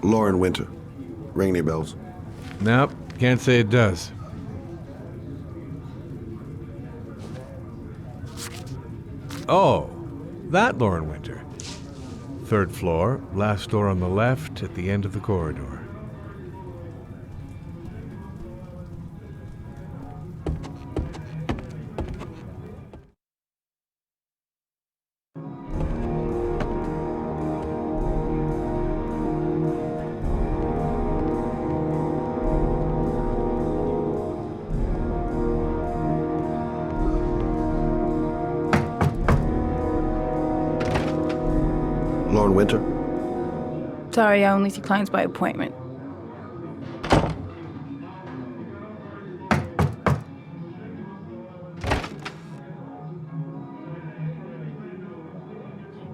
Lauren Winter. Ring any bells? Nope, can't say it does. Oh, that Lauren Winter. 3rd floor, last door on the left at the end of the corridor. Lauren Winter? Sorry, I only see clients by appointment.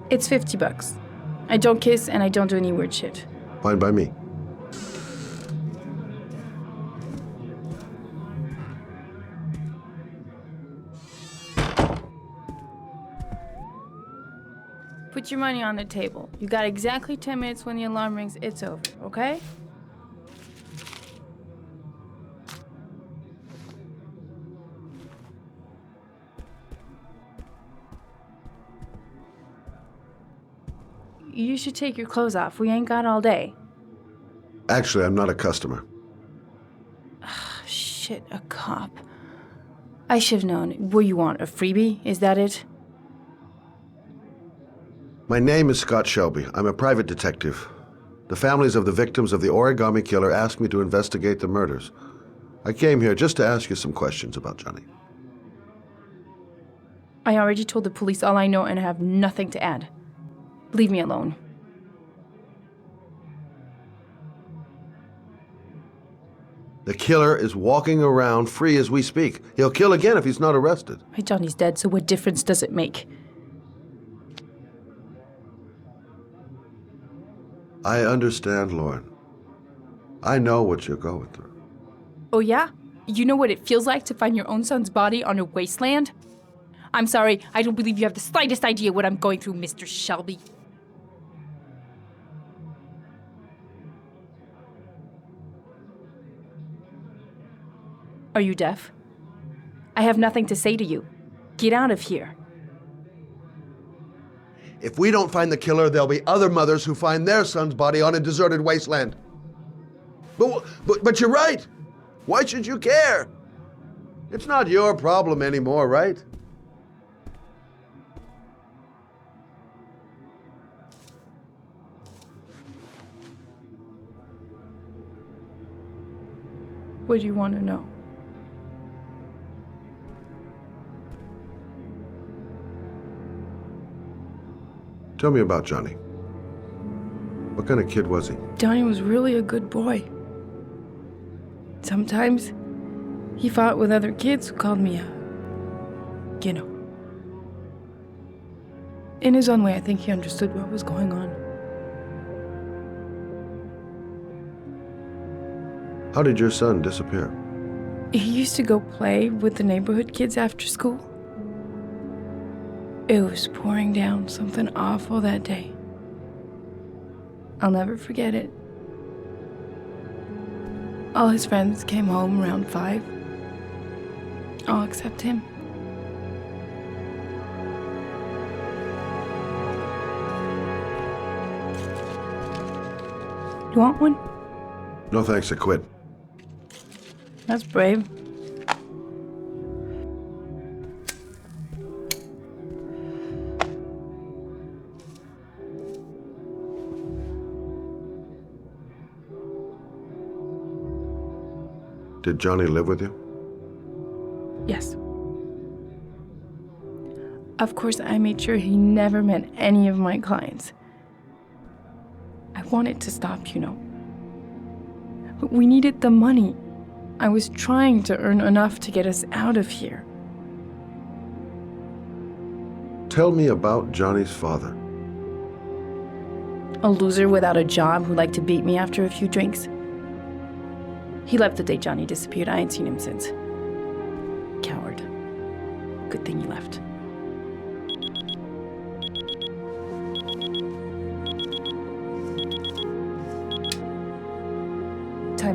It's $50. I don't kiss and I don't do any weird shit. Fine by me. Put your money on the table. You got exactly 10 minutes. When the alarm rings, it's over, okay? You should take your clothes off. We ain't got all day. Actually, I'm not a customer. Shit, a cop. I should've known. What do you want, a freebie? Is that it? My name is Scott Shelby. I'm a private detective. The families of the victims of the origami killer asked me to investigate the murders. I came here just to ask you some questions about Johnny. I already told the police all I know and I have nothing to add. Leave me alone. The killer is walking around free as we speak. He'll kill again if he's not arrested. My Johnny's dead, so what difference does it make? I understand, Lauren. I know what you're going through. Oh yeah? You know what it feels like to find your own son's body on a wasteland? I'm sorry, I don't believe you have the slightest idea what I'm going through, Mr. Shelby. Are you deaf? I have nothing to say to you. Get out of here. If we don't find the killer, there'll be other mothers who find their son's body on a deserted wasteland. But you're right. Why should you care? It's not your problem anymore, right? What do you want to know? Tell me about Johnny. What kind of kid was he? Johnny was really a good boy. Sometimes he fought with other kids who called me in his own way, I think he understood what was going on. How did your son disappear? He used to go play with the neighborhood kids after school. It was pouring down something awful that day. I'll never forget it. All his friends came home around 5. All except him. You want one? No thanks, I quit. That's brave. Did Johnny live with you? Yes. Of course, I made sure he never met any of my clients. I wanted to stop, But we needed the money. I was trying to earn enough to get us out of here. Tell me about Johnny's father. A loser without a job who liked to beat me after a few drinks. He left the day Johnny disappeared. I ain't seen him since. Coward. Good thing he left.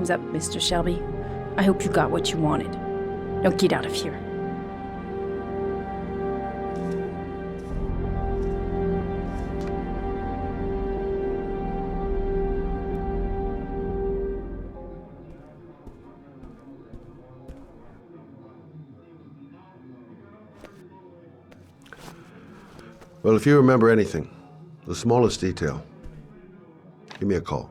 time's up, Mr. Shelby. I hope you got what you wanted. Now get out of here. Well, if you remember anything, the smallest detail, give me a call.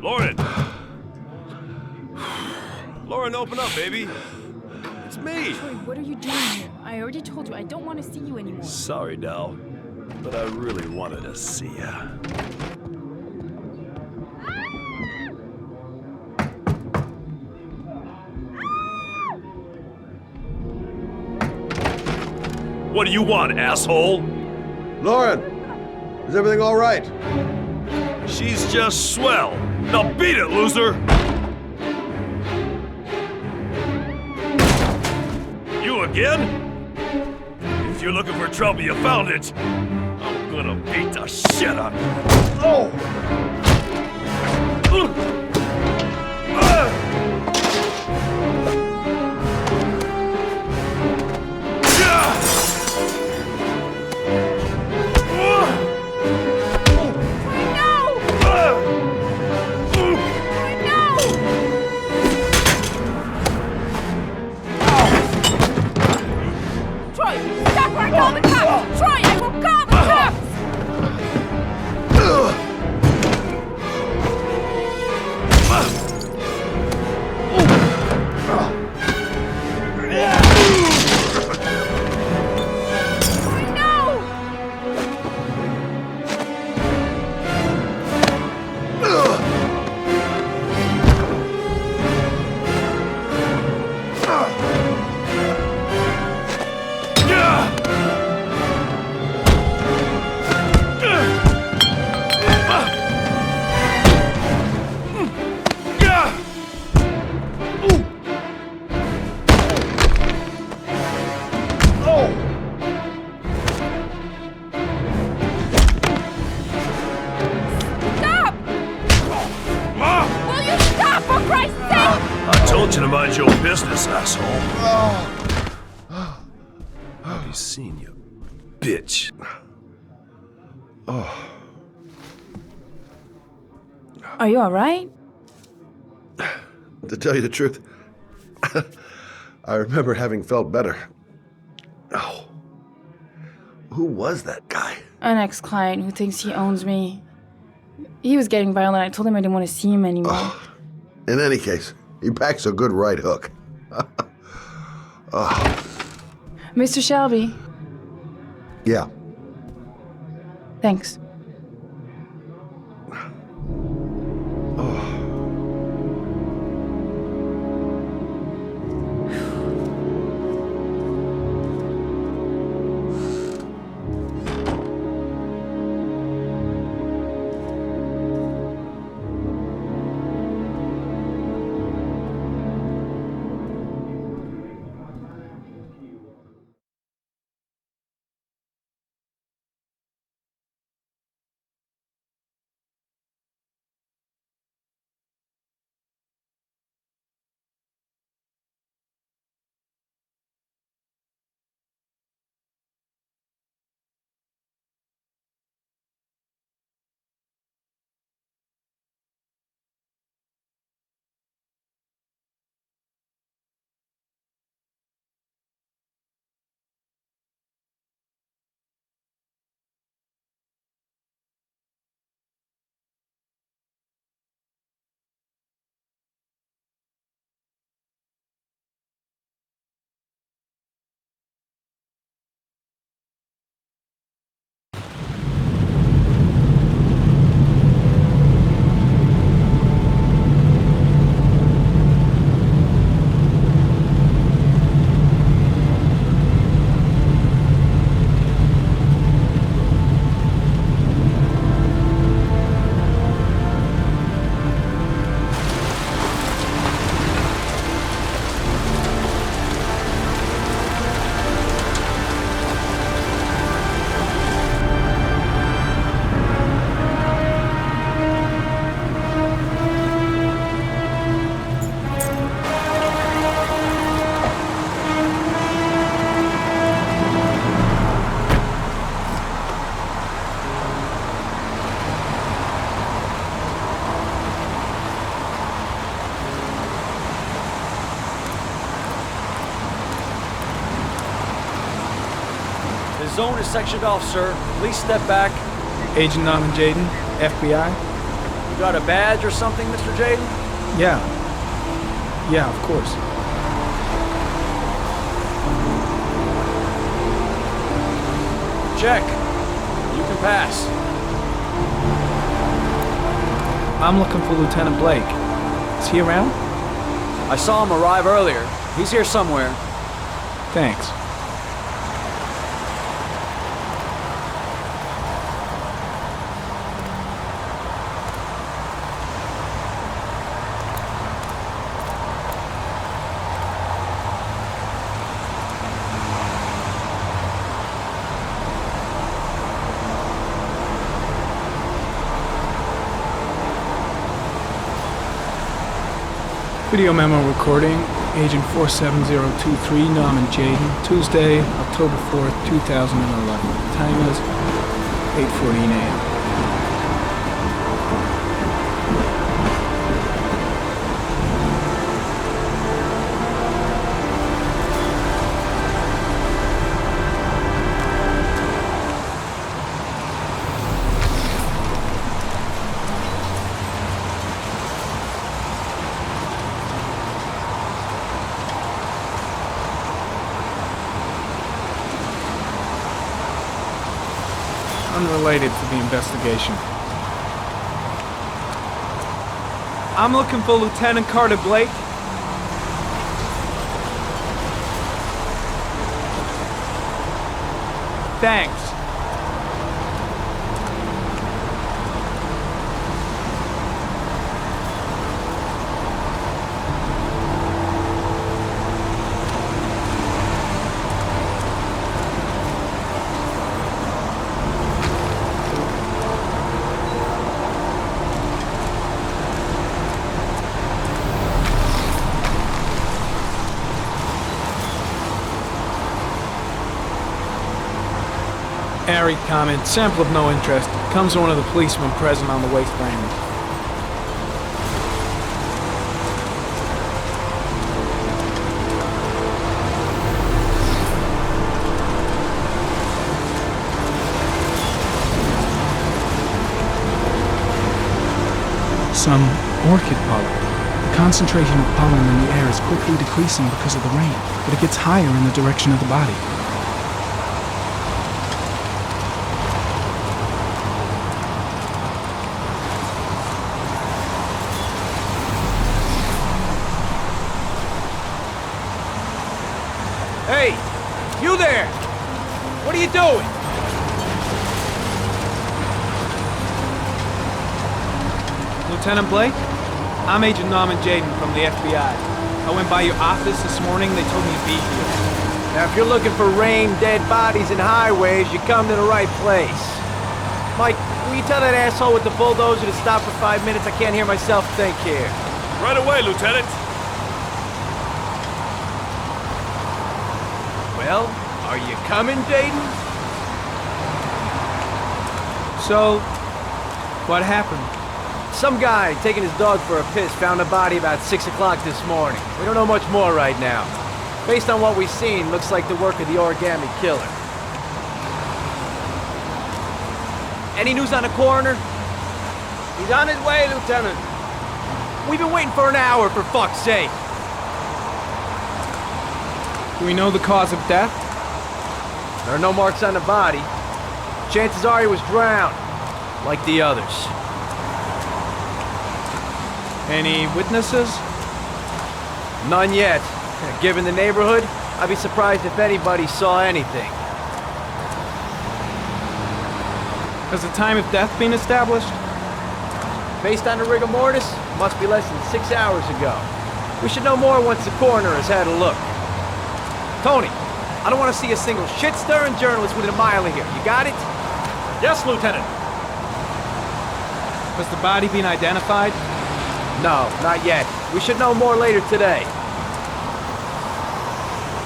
Lauren! Lauren, open up, baby. It's me. Troy, what are you doing here? I already told you I don't want to see you anymore. Sorry, Dal, but I really wanted to see ya. What do you want, asshole? Lauren, is everything all right? She's just swell. Now beat it, loser! You again? If you're looking for trouble, you found it. I'm gonna beat the shit out of you. Oh! Call the cops! Troy, I will call the cops! I told you to mind your business, asshole. Have you seen you, bitch? Are you alright? To tell you the truth, I remember having felt better. Oh. Who was that guy? An ex-client who thinks he owns me. He was getting violent. I told him I didn't want to see him anymore. In any case, he packs a good right hook. Mr. Shelby, Yeah. thanks. zone is sectioned off, sir. Please step back. Agent Norman Jaden, FBI? You got a badge or something, Mr. Jaden? Yeah. Yeah, of course. Check. You can pass. I'm looking for Lieutenant Blake. Is he around? I saw him arrive earlier. He's here somewhere. Thanks. Video memo recording, Agent 47023, Norman Jaden, Tuesday, October 4th, 2011. Time is 8:14 a.m. Unrelated to the investigation. I'm looking for Lieutenant Carter Blake. Thanks. Airy comment, sample of no interest. Comes from one of the policemen present on the wasteland. Some orchid pollen. The concentration of pollen in the air is quickly decreasing because of the rain, but it gets higher in the direction of the body. Hey! You there! What are you doing? Lieutenant Blake? I'm Agent Norman Jaden from the FBI. I went by your office this morning, they told me to be here. Now, if you're looking for rain, dead bodies, and highways, you come to the right place. Mike, will you tell that asshole with the bulldozer to stop for 5 minutes? I can't hear myself think here. Right away, Lieutenant. Well, are you coming, Jaden? So, what happened? Some guy taking his dog for a piss found a body about 6 o'clock this morning. We don't know much more right now. Based on what we've seen, looks like the work of the origami killer. Any news on the coroner? He's on his way, Lieutenant. We've been waiting for an hour, for fuck's sake. Do we know the cause of death? There are no marks on the body. Chances are he was drowned, like the others. Any witnesses? None yet. Given the neighborhood, I'd be surprised if anybody saw anything. Has the time of death been established? Based on the rigor mortis, it must be less than 6 hours ago. We should know more once the coroner has had a look. Tony, I don't want to see a single shit-stirring journalist within a mile of here. You got it? Yes, Lieutenant. Has the body been identified? No, not yet. We should know more later today.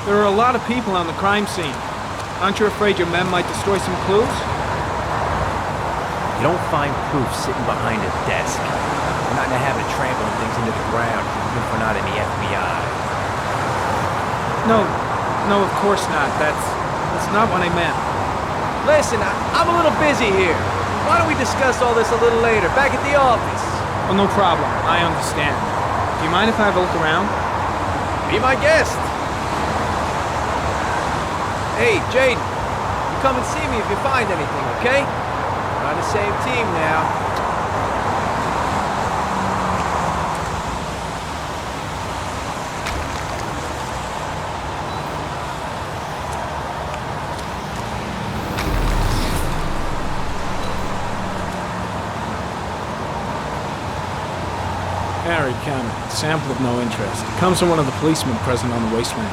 There are a lot of people on the crime scene. Aren't you afraid your men might destroy some clues? You don't find proof sitting behind a desk. We're not in the habit of trampling things into the ground, even if we're not in the FBI. No, of course not. That's not what I meant. Listen, I'm a little busy here. Why don't we discuss all this a little later, back at the office? Oh, no problem. I understand. Do you mind if I have a look around? Be my guest. Hey, Jaden, you come and see me if you find anything, okay? We're on the same team now. Harry Cameron, sample of no interest. Comes from one of the policemen present on the wasteland.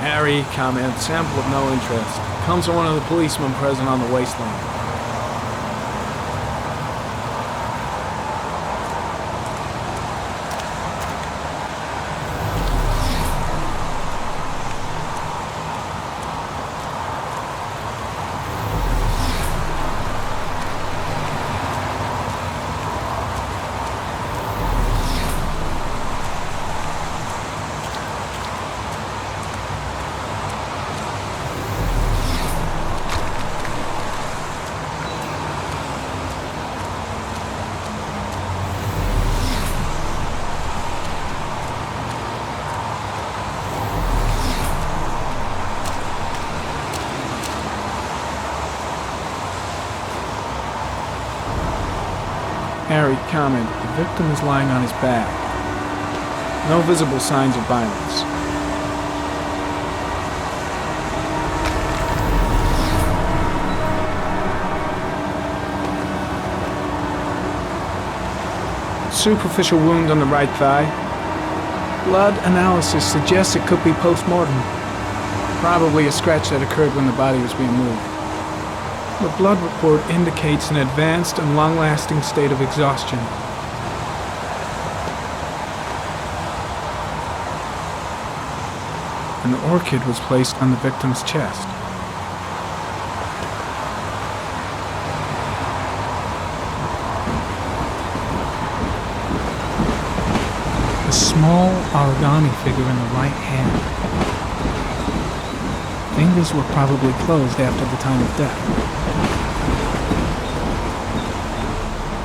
Harry, comment, sample of no interest. Comes from one of the policemen present on the wasteland. Harry, comment, the victim is lying on his back. No visible signs of violence. Superficial wound on the right thigh. Blood analysis suggests it could be post-mortem. Probably a scratch that occurred when the body was being moved. The blood report indicates an advanced and long-lasting state of exhaustion. An orchid was placed on the victim's chest. A small origami figure in the right hand. Fingers were probably closed after the time of death.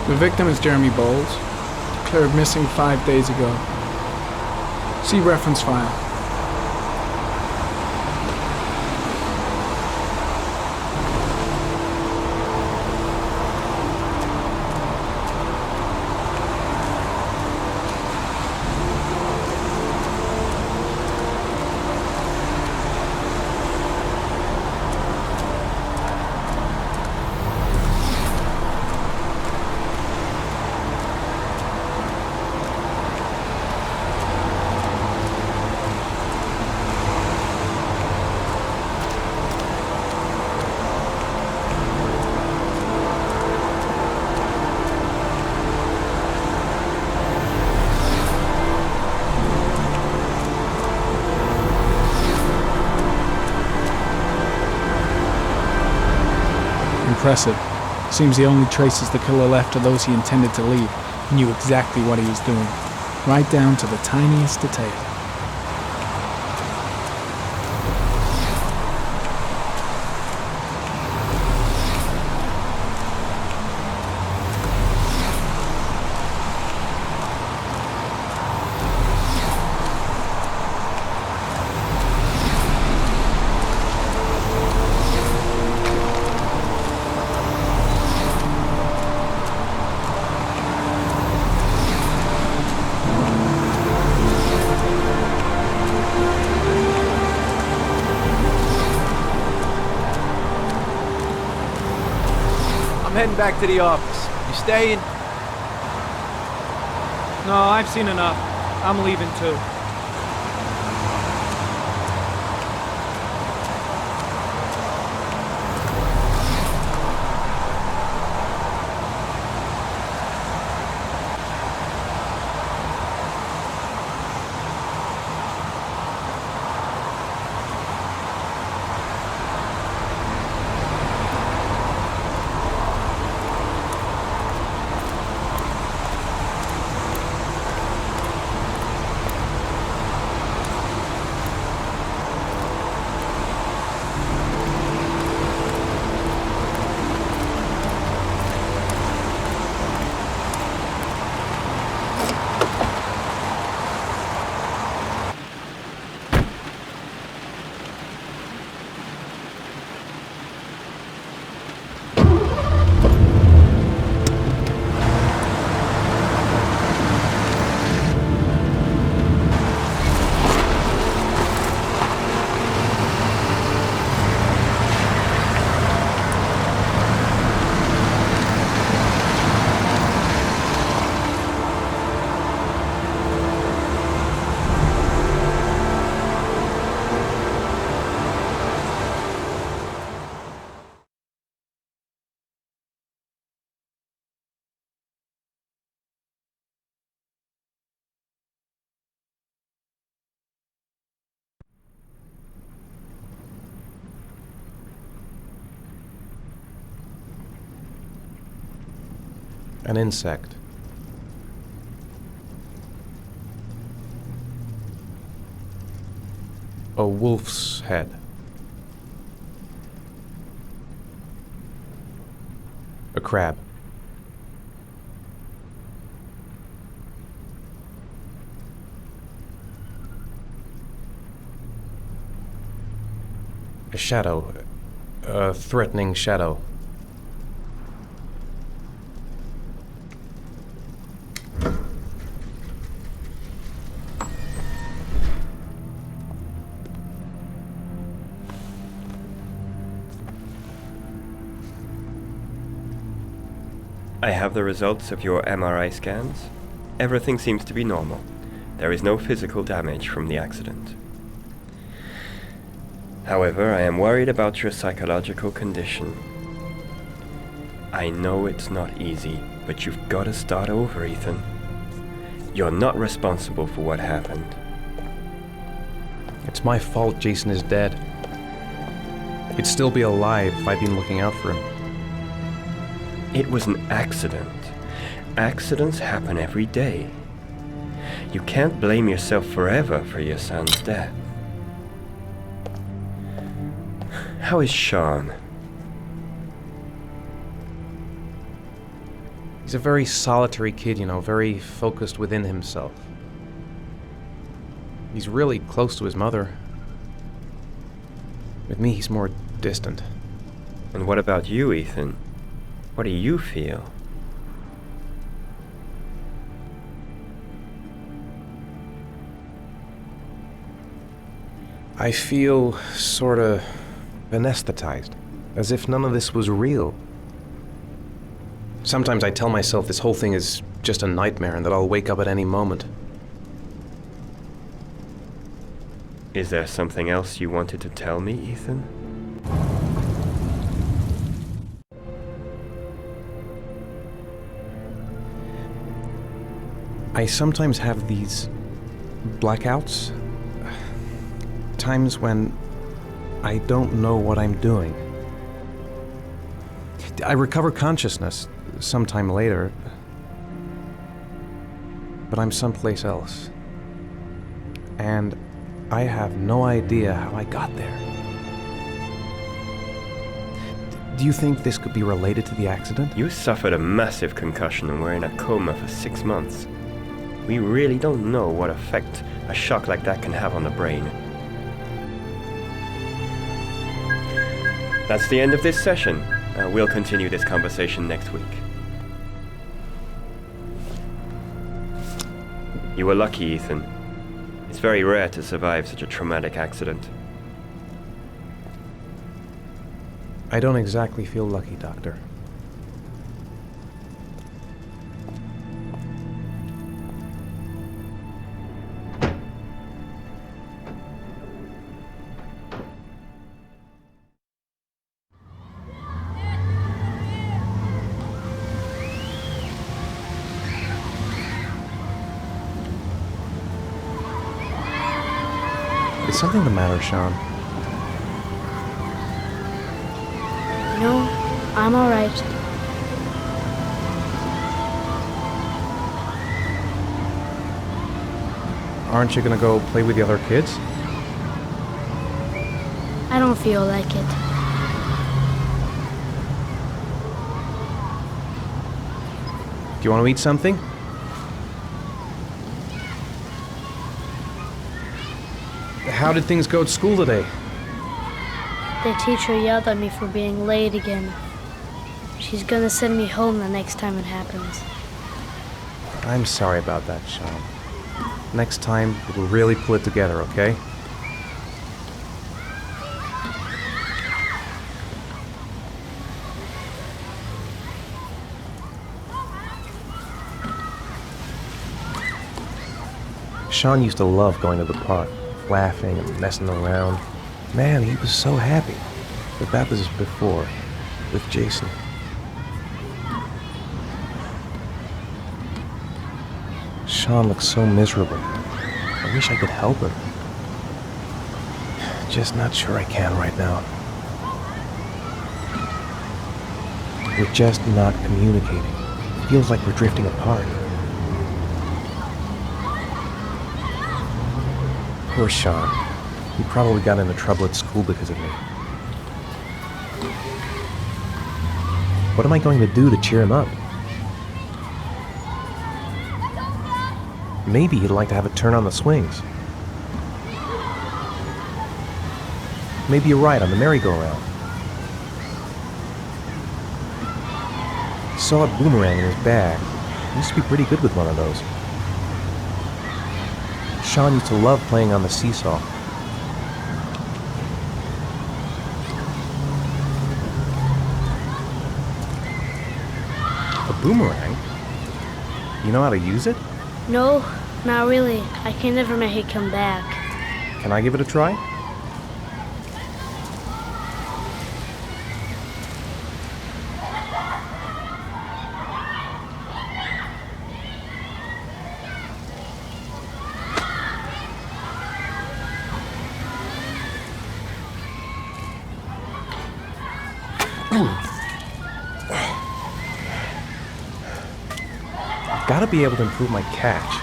The victim is Jeremy Bowles, declared missing 5 days ago. See reference file. Impressive. Seems the only traces the killer left are those he intended to leave. He knew exactly what he was doing, right down to the tiniest detail. heading back to the office. You staying? No, I've seen enough. I'm leaving too. An insect. A wolf's head. A crab. A shadow. A threatening shadow. I have the results of your MRI scans. Everything seems to be normal. There is no physical damage from the accident. However, I am worried about your psychological condition. I know it's not easy, but you've got to start over, Ethan. You're not responsible for what happened. It's my fault Jason is dead. He'd still be alive if I'd been looking out for him. It was an accident. Accidents happen every day. You can't blame yourself forever for your son's death. How is Sean? He's a very solitary kid, very focused within himself. He's really close to his mother. With me, he's more distant. And what about you, Ethan? What do you feel? I feel sorta anesthetized, as if none of this was real. Sometimes I tell myself this whole thing is just a nightmare and that I'll wake up at any moment. Is there something else you wanted to tell me, Ethan? I sometimes have these blackouts. Times when I don't know what I'm doing. I recover consciousness sometime later, but I'm someplace else. And I have no idea how I got there. Do you think this could be related to the accident? You suffered a massive concussion and were in a coma for 6 months. We really don't know what effect a shock like that can have on the brain. That's the end of this session. We'll continue this conversation next week. You were lucky, Ethan. It's very rare to survive such a traumatic accident. I don't exactly feel lucky, Doctor. something the matter, Sean? No, I'm alright. Aren't you gonna go play with the other kids? I don't feel like it. Do you want to eat something? How did things go at school today? The teacher yelled at me for being late again. She's gonna send me home the next time it happens. I'm sorry about that, Sean. Next time, we'll really pull it together, okay? Sean used to love going to the park, laughing and messing around. Man, he was so happy. But that was before, with Jason. Sean looks so miserable. I wish I could help him. Just not sure I can right now. We're just not communicating. It feels like we're drifting apart. Poor Sean. He probably got into trouble at school because of me. What am I going to do to cheer him up? Maybe he'd like to have a turn on the swings. Maybe a ride on the merry-go-round. Saw a boomerang in his bag. He used to be pretty good with one of those. Sean used to love playing on the seesaw. A boomerang? You know how to use it? No, not really. I can never make it come back. Can I give it a try? I've got to be able to improve my catch.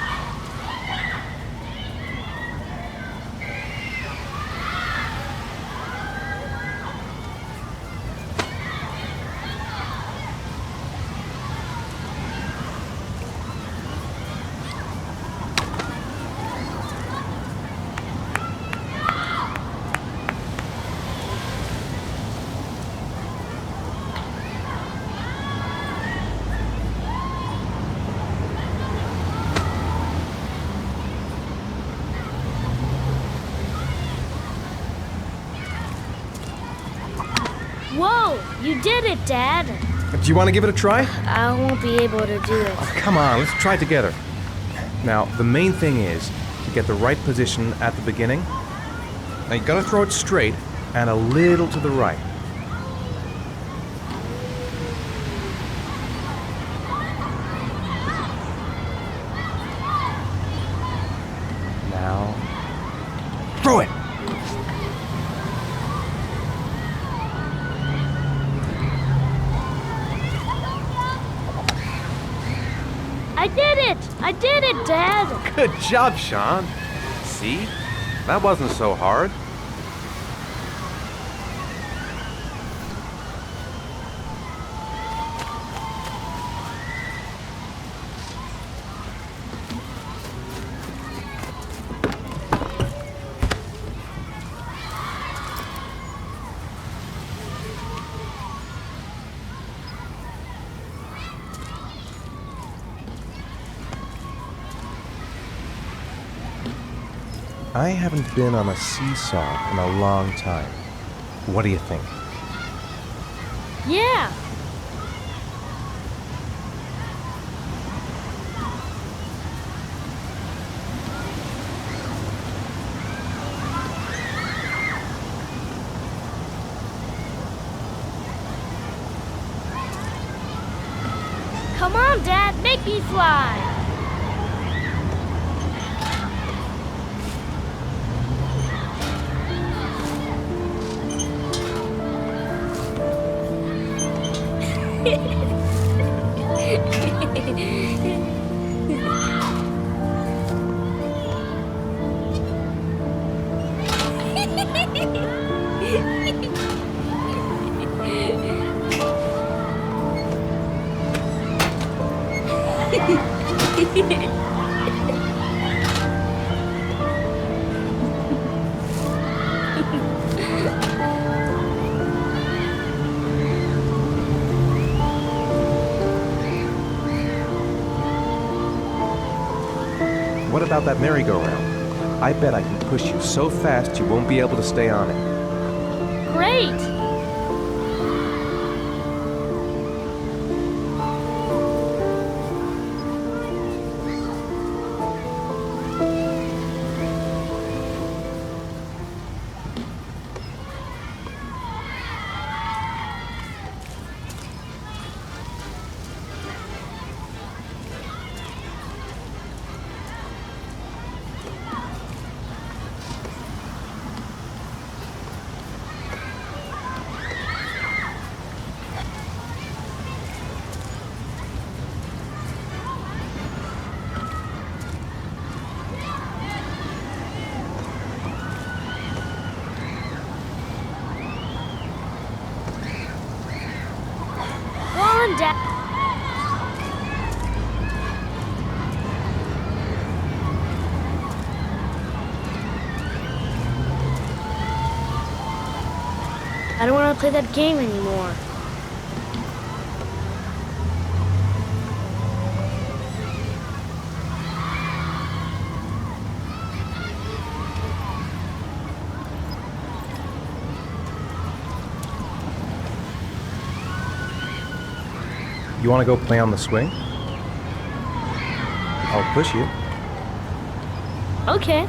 Whoa! You did it, Dad! Do you want to give it a try? I won't be able to do it. Oh, come on, let's try it together. Now, the main thing is to get the right position at the beginning. Now, you gotta throw it straight and a little to the right. Now, throw it! I did it, Dad! Good job, Sean. See? That wasn't so hard. I haven't been on a seesaw in a long time. What do you think? Yeah! Come on, Dad, make me fly! What about that merry-go-round? I bet I can push you so fast you won't be able to stay on it. Great! Go on, Dad. I don't want to play that game anymore. You want to go play on the swing? I'll push you. Okay.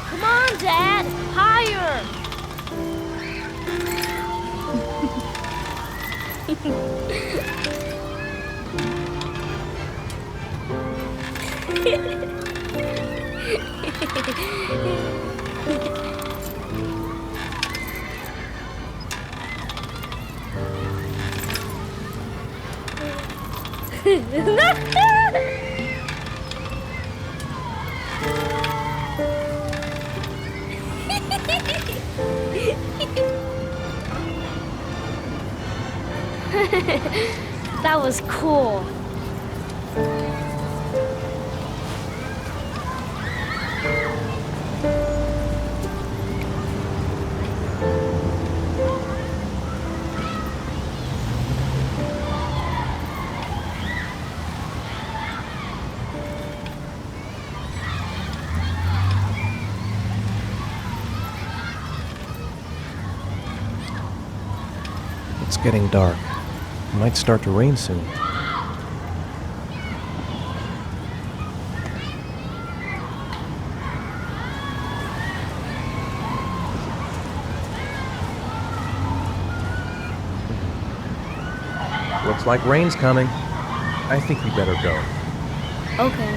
Come on, Dad! Higher! That was cool. It's getting dark. It might start to rain soon. Looks like rain's coming. I think we better go. Okay.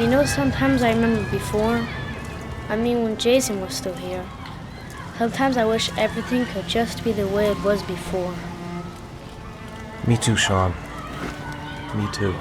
You know, sometimes I remember before. I mean, when Jason was still here. Sometimes I wish everything could just be the way it was before. Me too, Sean. Me too.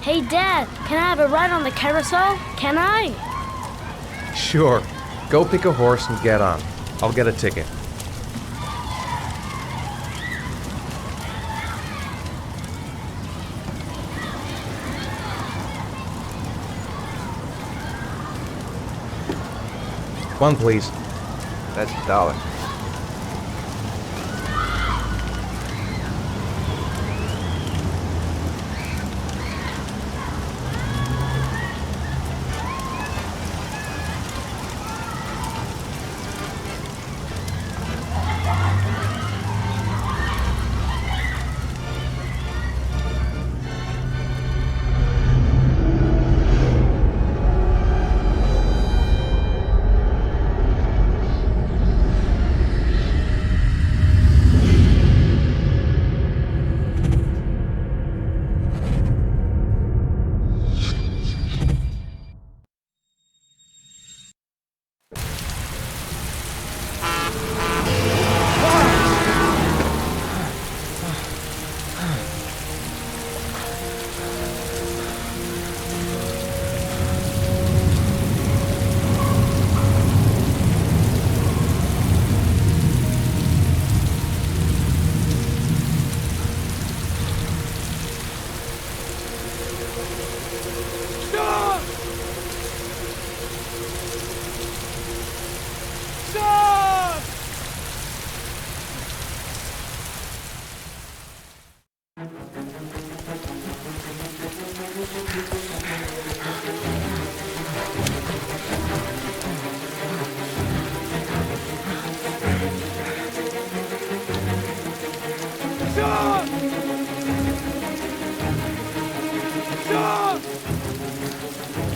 Hey, Dad, can I have a ride on the carousel? Can I? Sure. Go pick a horse and get on. I'll get a ticket. One, please. That's $1.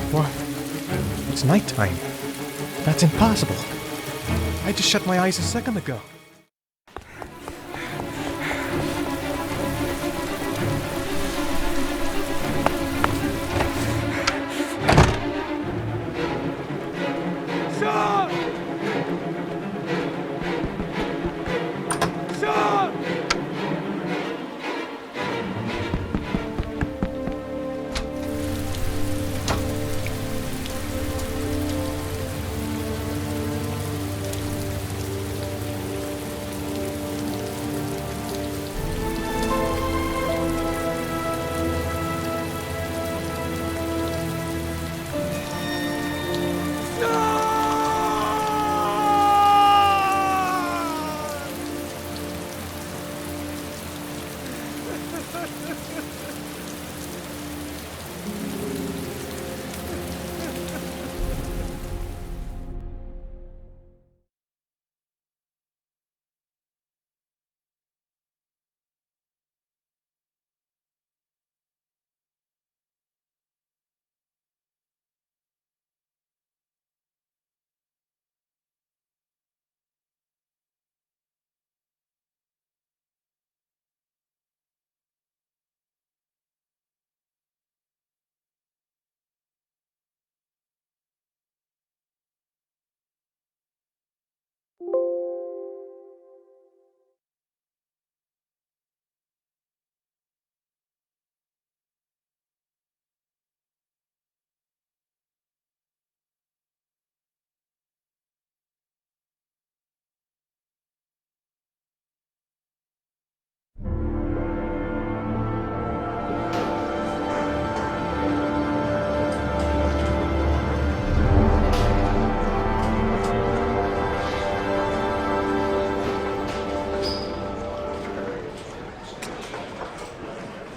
What? It's nighttime. That's impossible. I just shut my eyes a second ago.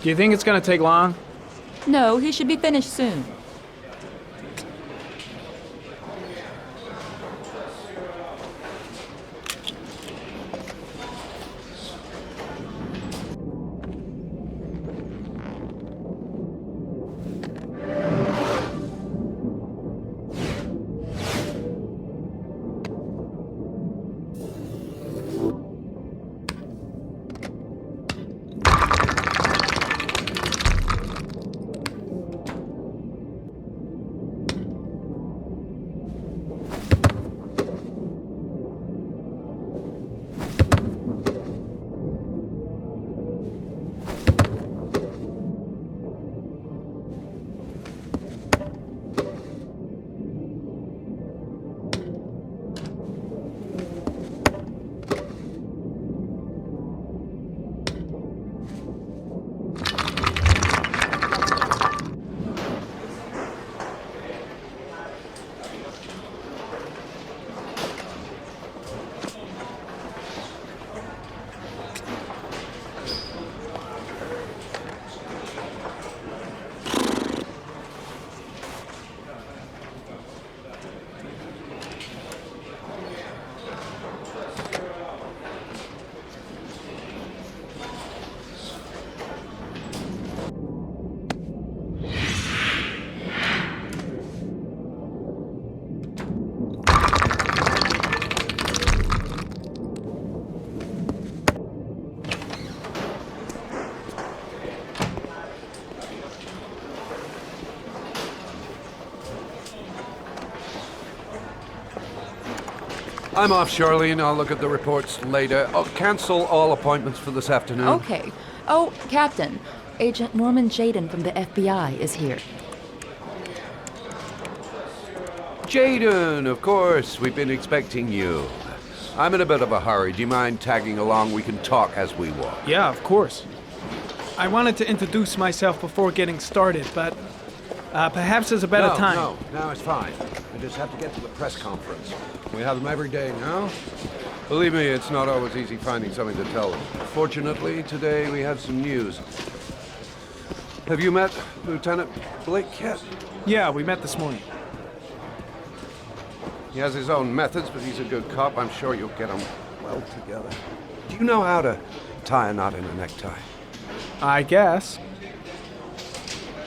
Do you think it's gonna take long? No, he should be finished soon. I'm off, Charlene. I'll look at the reports later. I'll cancel all appointments for this afternoon. Okay. Oh, Captain, Agent Norman Jaden from the FBI is here. Jaden, of course. We've been expecting you. I'm in a bit of a hurry. Do you mind tagging along? We can talk as we walk. Yeah, of course. I wanted to introduce myself before getting started, but perhaps there's a better time. No, it's fine. I just have to get to the press conference. We have them every day now. Believe me, it's not always easy finding something to tell them. Fortunately, today we have some news. Have you met Lieutenant Blake yet? Yeah, we met this morning. He has his own methods, but he's a good cop. I'm sure you'll get them well together. Do you know how to tie a knot in a necktie? I guess.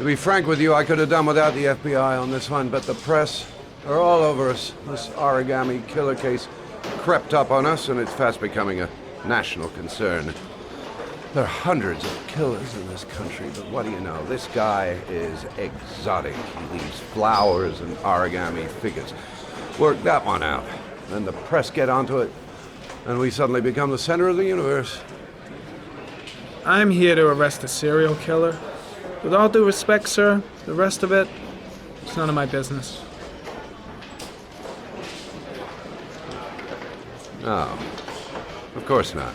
To be frank with you, I could have done without the FBI on this one, but the press are all over us. This origami killer case crept up on us, and it's fast becoming a national concern. There are hundreds of killers in this country, but what do you know? This guy is exotic. He leaves flowers and origami figures. Work that one out. Then the press get onto it, and we suddenly become the center of the universe. I'm here to arrest a serial killer. With all due respect, sir, the rest of it, it's none of my business. No, of course not.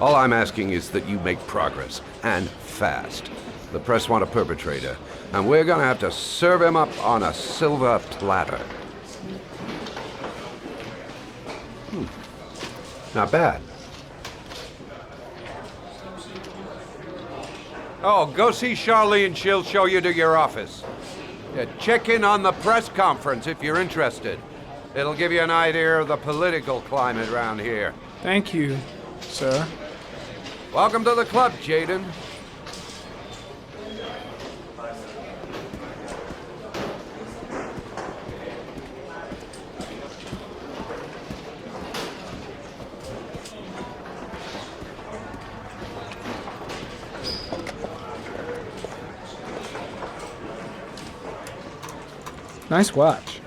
All I'm asking is that you make progress, and fast. The press want a perpetrator, and we're gonna have to serve him up on a silver platter. Not bad. Oh, go see Charlene. She'll show you to your office. Yeah, check in on the press conference if you're interested. It'll give you an idea of the political climate around here. Thank you, sir. Welcome to the club, Jaden. Nice watch.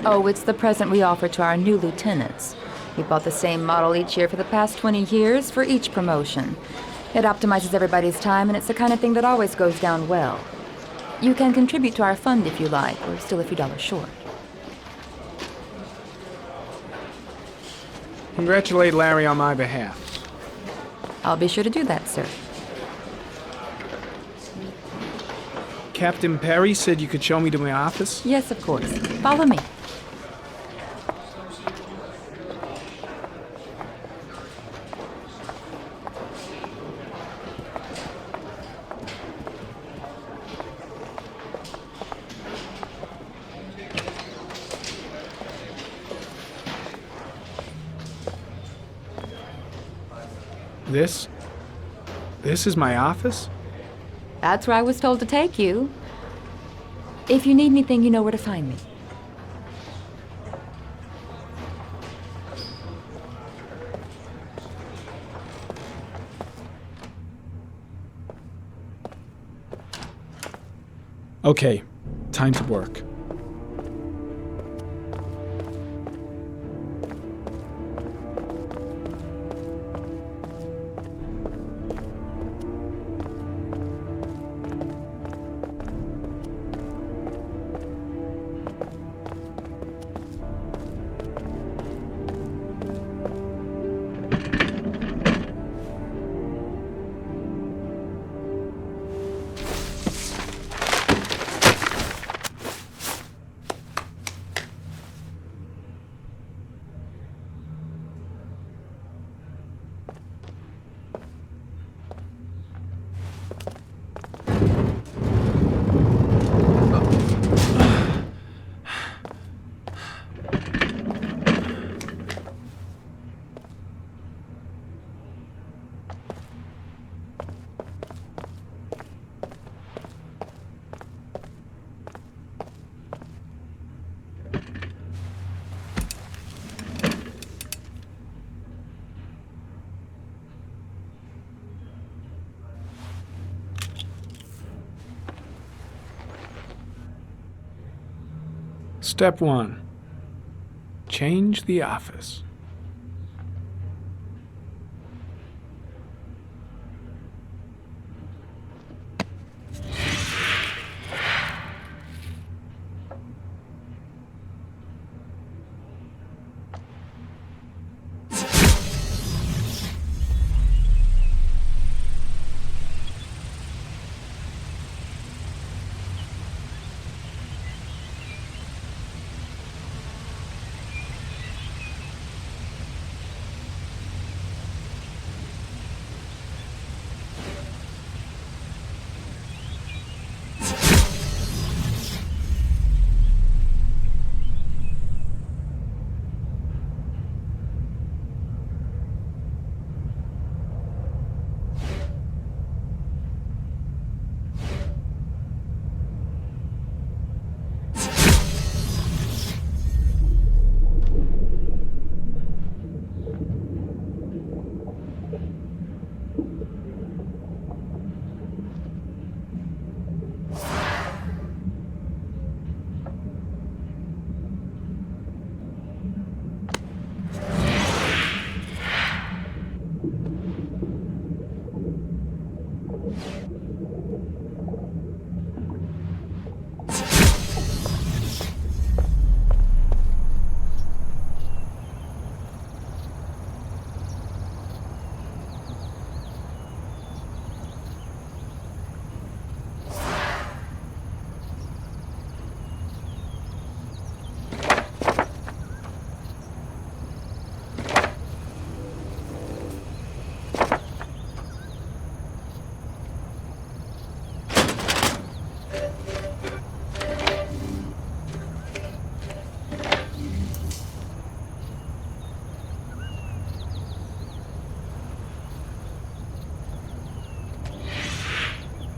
Oh, it's the present we offer to our new lieutenants. We bought the same model each year for the past 20 years for each promotion. It optimizes everybody's time, and it's the kind of thing that always goes down well. You can contribute to our fund if you like. We're still a few dollars short. Congratulate Larry on my behalf. I'll be sure to do that, sir. Captain Perry said you could show me to my office? Yes, of course. Follow me. This is my office? That's where I was told to take you. If you need anything, you know where to find me. Okay, time to work. Step 1. Change the office.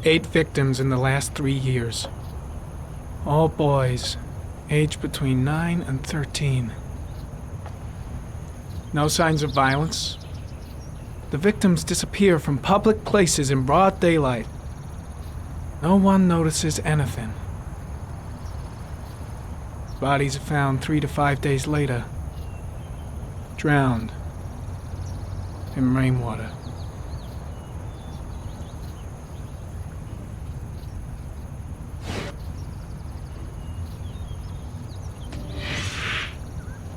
8 victims in the last 3 years. All boys, aged between 9 and 13. No signs of violence. The victims disappear from public places in broad daylight. No one notices anything. Bodies are found 3 to 5 days later, drowned in rainwater.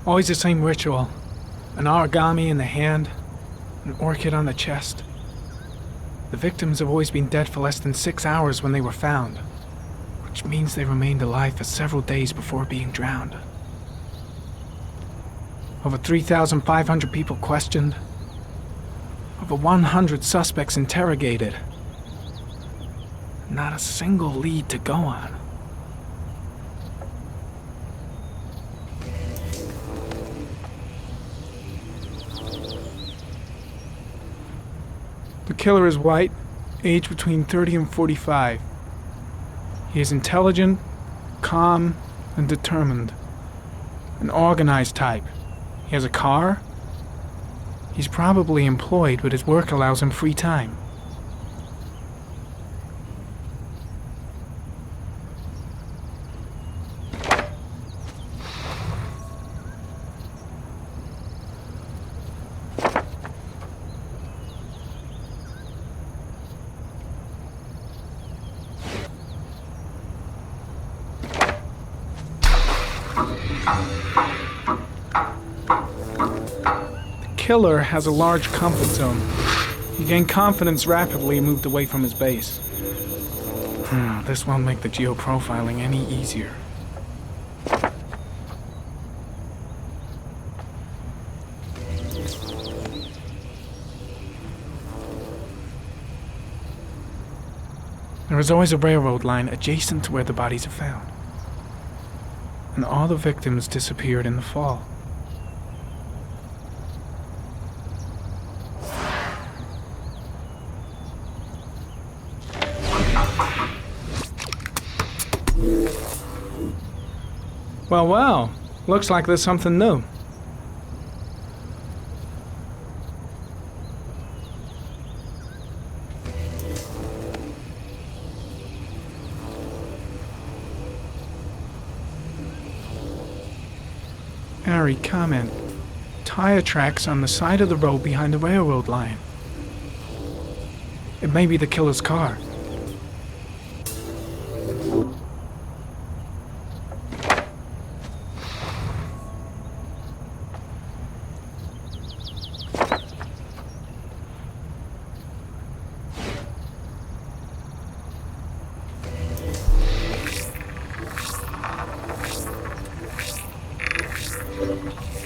Always the same ritual. An origami in the hand, an orchid on the chest. The victims have always been dead for less than 6 hours when they were found, which means they remained alive for several days before being drowned. Over 3,500 people questioned. Over 100 suspects interrogated. Not a single lead to go on. The killer is white, aged between 30 and 45. He is intelligent, calm, and determined. An organized type. He has a car. He's probably employed, but his work allows him free time. The killer has a large comfort zone. He gained confidence rapidly and moved away from his base. This won't make the geoprofiling any easier. There is always a railroad line adjacent to where the bodies are found. And all the victims disappeared in the fall. Well, looks like there's something new. Ari, comment. Tire tracks on the side of the road behind the railroad line. It may be the killer's car.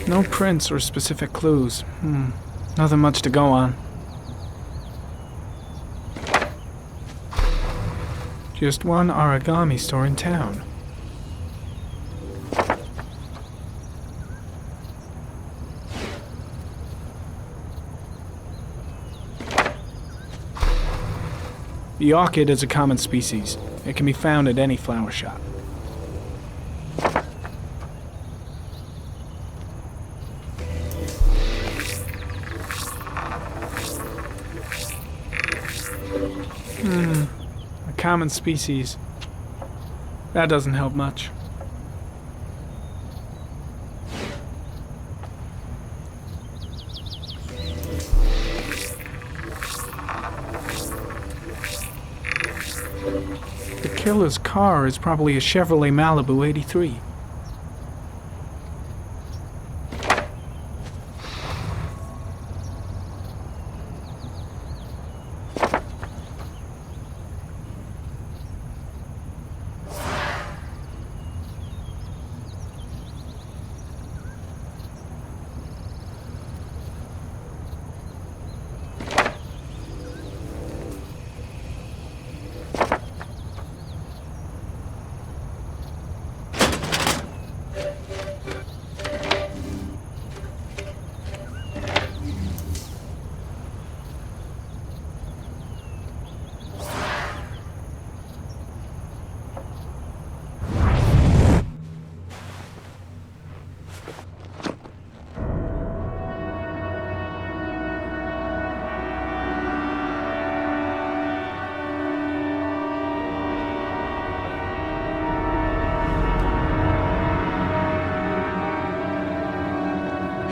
No prints or specific clues. Nothing much to go on. Just one origami store in town. The orchid is a common species. It can be found at any flower shop. A common species. That doesn't help much. The killer's car is probably a Chevrolet Malibu 83.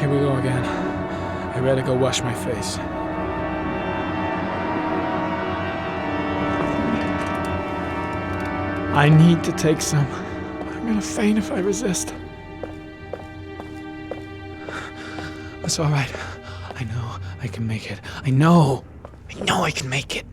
Here we go again. I better go wash my face. I need to take some. I'm gonna faint if I resist. It's all right. I know I can make it. I know I can make it.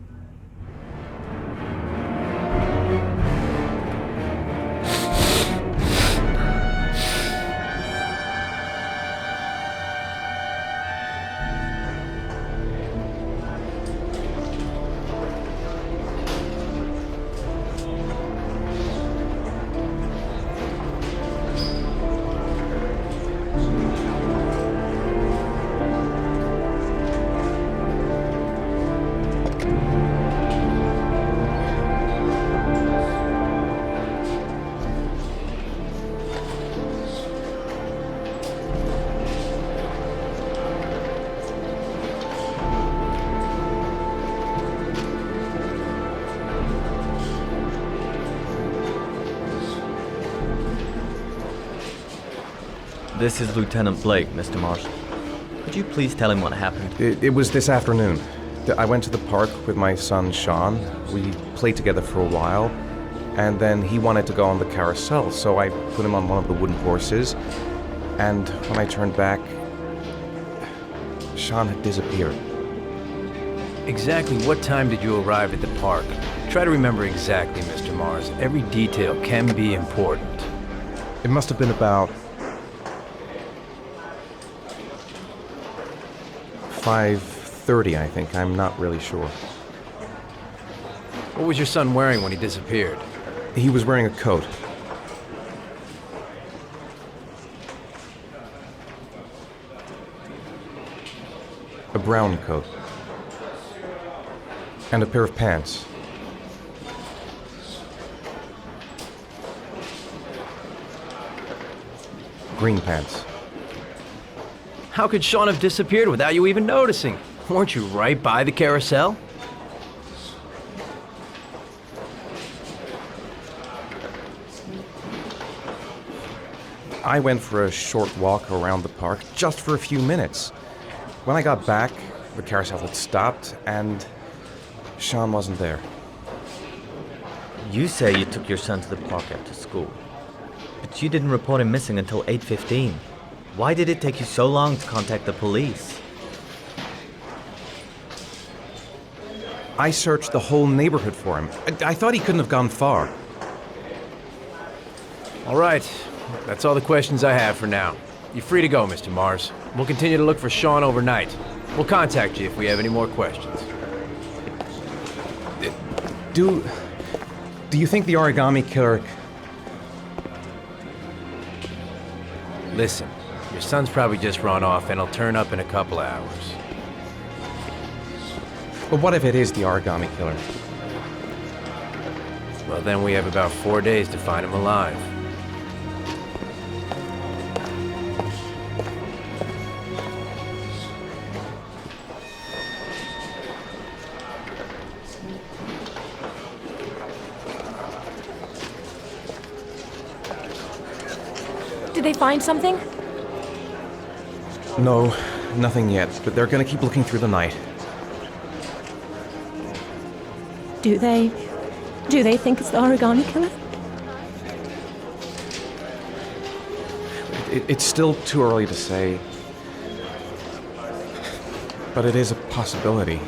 This is Lieutenant Blake, Mr. Mars. Could you please tell him what happened? It was this afternoon. I went to the park with my son, Sean. We played together for a while, and then he wanted to go on the carousel, so I put him on one of the wooden horses, and when I turned back, Sean had disappeared. Exactly what time did you arrive at the park? Try to remember exactly, Mr. Mars. Every detail can be important. It must have been about 5:30, I think. I'm not really sure. What was your son wearing when he disappeared? He was wearing a coat. A brown coat. And a pair of pants. Green pants. How could Sean have disappeared without you even noticing? Weren't you right by the carousel? I went for a short walk around the park, just for a few minutes. When I got back, the carousel had stopped, and Sean wasn't there. You say you took your son to the park after school, but you didn't report him missing until 8:15. Why did it take you so long to contact the police? I searched the whole neighborhood for him. I thought he couldn't have gone far. All right. That's all the questions I have for now. You're free to go, Mr. Mars. We'll continue to look for Sean overnight. We'll contact you if we have any more questions. Do you think the origami killer... Listen, your son's probably just run off and he'll turn up in a couple hours. But what if it is the origami killer? Well, then we have about 4 days to find him alive. Did they find something? No, nothing yet, but they're gonna keep looking through the night. Do they think it's the origami killer? It's still too early to say, but it is a possibility.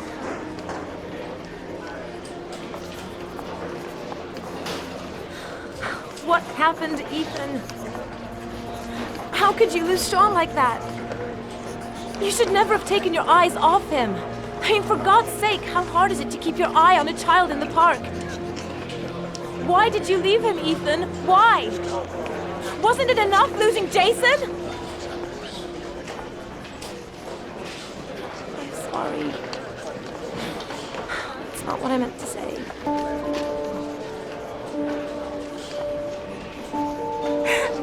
What happened, Ethan? How could you lose Sean like that? You should never have taken your eyes off him. I mean, for God's sake, how hard is it to keep your eye on a child in the park? Why did you leave him, Ethan? Why? Wasn't it enough losing Jason? I'm sorry. It's not what I meant to say.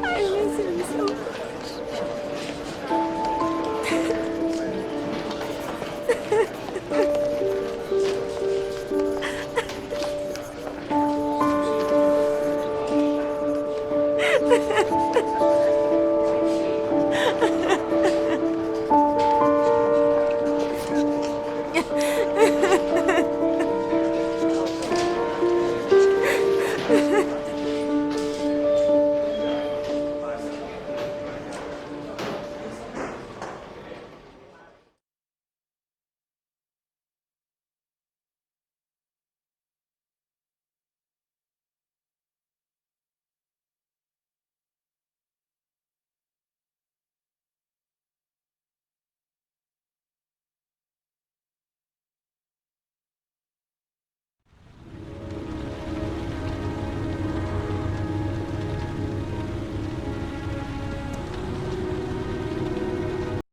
I miss him so much. Ha ha ha.